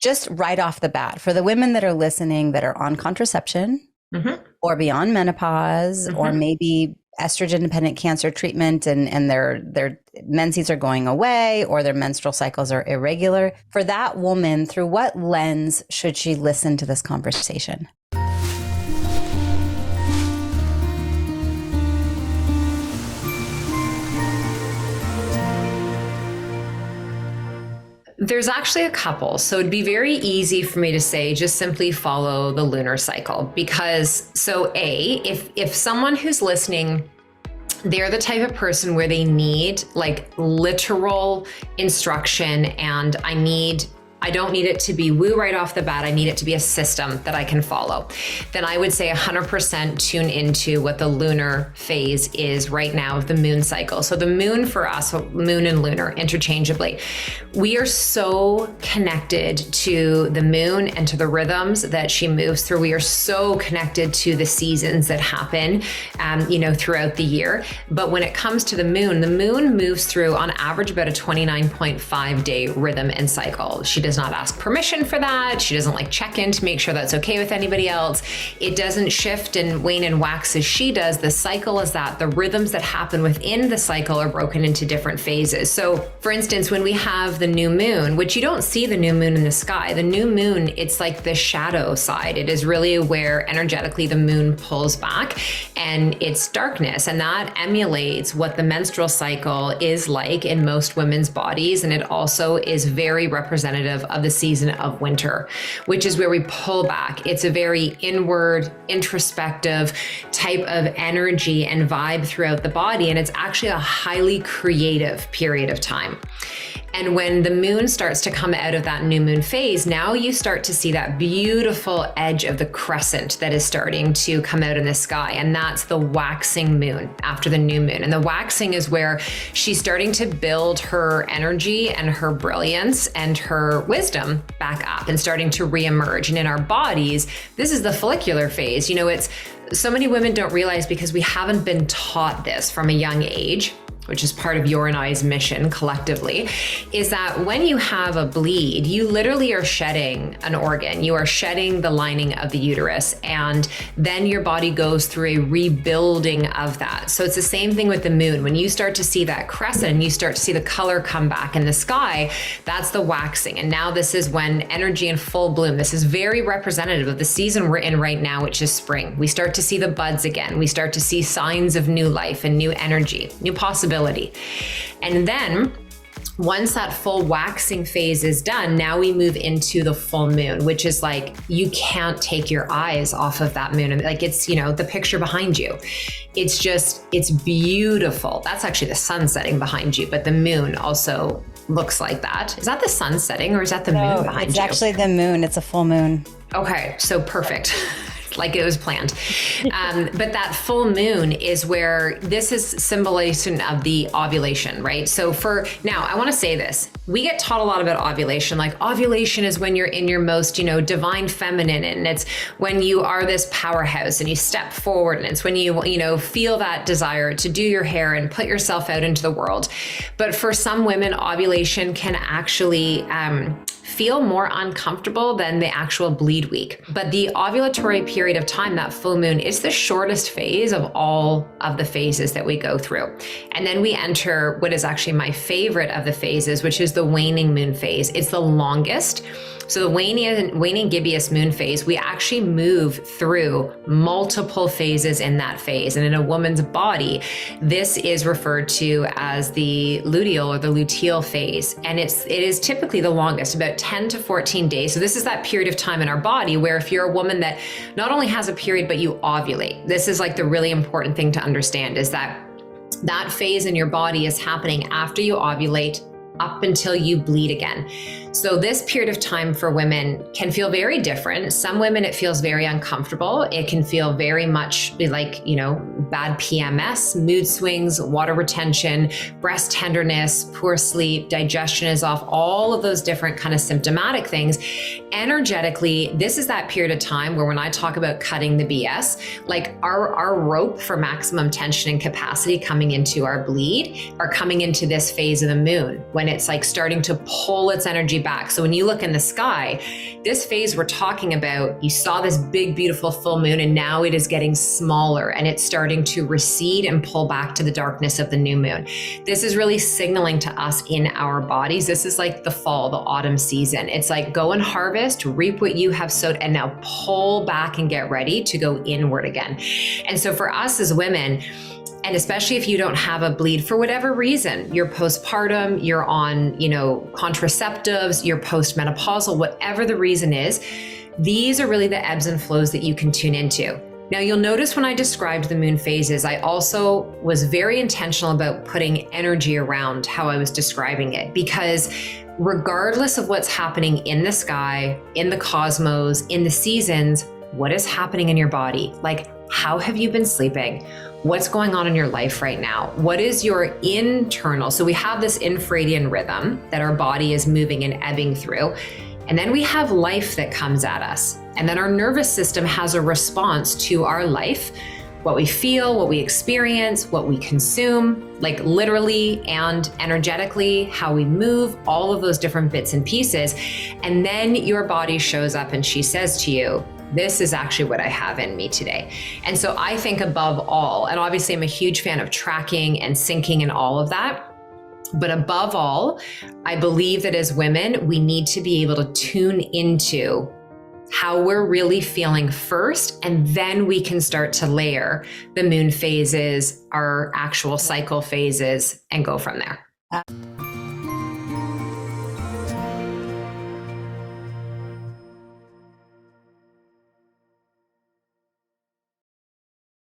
just right off the bat, for the women that are listening that are on contraception or beyond menopause, or maybe estrogen-dependent cancer treatment and their menses are going away or their menstrual cycles are irregular, for that woman, through what lens should she listen to this conversation? There's actually a couple. So it'd be very easy for me to say, just simply follow the lunar cycle. Because if someone who's listening, they're the type of person where they need like literal instruction, and I don't need it to be woo right off the bat. I need it to be a system that I can follow. Then I would say 100% tune into what the lunar phase is right now of the moon cycle. So the moon for us, moon and lunar interchangeably, we are so connected to the moon and to the rhythms that she moves through. We are so connected to the seasons that happen, throughout the year. But when it comes to the moon moves through on average about a 29.5 day rhythm and cycle. She does not ask permission for that. She doesn't like check in to make sure that's okay with anybody else. It doesn't shift and wane and wax as she does. The cycle is that the rhythms that happen within the cycle are broken into different phases. So for instance, when we have the new moon, which you don't see the new moon in the sky, the new moon, it's like the shadow side. It is really where energetically the moon pulls back and it's darkness. And that emulates what the menstrual cycle is like in most women's bodies. And it also is very representative of the season of winter, which is where we pull back. It's a very inward, introspective type of energy and vibe throughout the body. And it's actually a highly creative period of time. And when the moon starts to come out of that new moon phase, now you start to see that beautiful edge of the crescent that is starting to come out in the sky. And that's the waxing moon after the new moon. And the waxing is where she's starting to build her energy and her brilliance and her wisdom back up and starting to reemerge. And in our bodies, this is the follicular phase. It's so many women don't realize, because we haven't been taught this from a young age, which is part of your and I's mission collectively, is that when you have a bleed, you literally are shedding an organ. You are shedding the lining of the uterus, and then your body goes through a rebuilding of that. So it's the same thing with the moon. When you start to see that crescent and you start to see the color come back in the sky, that's the waxing. And now this is when energy in full bloom. This is very representative of the season we're in right now, which is spring. We start to see the buds again. We start to see signs of new life and new energy, new possibilities. And then once that full waxing phase is done, now we move into the full moon, which is like, you can't take your eyes off of that moon. And like, it's, the picture behind you. It's beautiful. That's actually the sun setting behind you, but the moon also looks like that. Is that the sun setting or is that the moon behind you? It's actually the moon. It's a full moon. Okay. So perfect. Like it was planned. But that full moon is where this is symbolization of the ovulation, right? So now I want to say this, we get taught a lot about ovulation. Like ovulation is when you're in your most, divine feminine, and it's when you are this powerhouse and you step forward, and it's when you feel that desire to do your hair and put yourself out into the world. But for some women, ovulation can actually, feel more uncomfortable than the actual bleed week. But the ovulatory period of time, that full moon, is the shortest phase of all of the phases that we go through. And then we enter what is actually my favorite of the phases, which is the waning moon phase. It's the longest. So the waning gibbous moon phase, we actually move through multiple phases in that phase. And in a woman's body, this is referred to as the luteal or the luteal phase. And it is typically the longest, about 10 to 14 days. So this is that period of time in our body where if you're a woman that not only has a period, but you ovulate, this is like the really important thing to understand, is that phase in your body is happening after you ovulate up until you bleed again. So this period of time for women can feel very different. Some women, it feels very uncomfortable. It can feel very much like, bad PMS, mood swings, water retention, breast tenderness, poor sleep, digestion is off, all of those different kind of symptomatic things. Energetically, this is that period of time where when I talk about cutting the BS, like our rope for maximum tension and capacity coming into our bleed are coming into this phase of the moon, when it's like starting to pull its energy back. So when you look in the sky, this phase we're talking about, you saw this big, beautiful full moon, and now it is getting smaller and it's starting to recede and pull back to the darkness of the new moon. This is really signaling to us in our bodies. This is like the fall, the autumn season. It's like go and harvest, reap what you have sowed, and now pull back and get ready to go inward again. And so for us as women, and especially if you don't have a bleed for whatever reason, you're postpartum, you're on, contraceptives, you're postmenopausal, whatever the reason is, these are really the ebbs and flows that you can tune into. Now you'll notice when I described the moon phases, I also was very intentional about putting energy around how I was describing it, because regardless of what's happening in the sky, in the cosmos, in the seasons, what is happening in your body? Like, how have you been sleeping? What's going on in your life right now? What is your internal? So we have this infradian rhythm that our body is moving and ebbing through. And then we have life that comes at us. And then our nervous system has a response to our life, what we feel, what we experience, what we consume, like literally and energetically, how we move, all of those different bits and pieces. And then your body shows up and she says to you, this is actually what I have in me today. And so I think above all, and obviously I'm a huge fan of tracking and syncing and all of that, but above all, I believe that as women, we need to be able to tune into how we're really feeling first, and then we can start to layer the moon phases, our actual cycle phases, and go from there.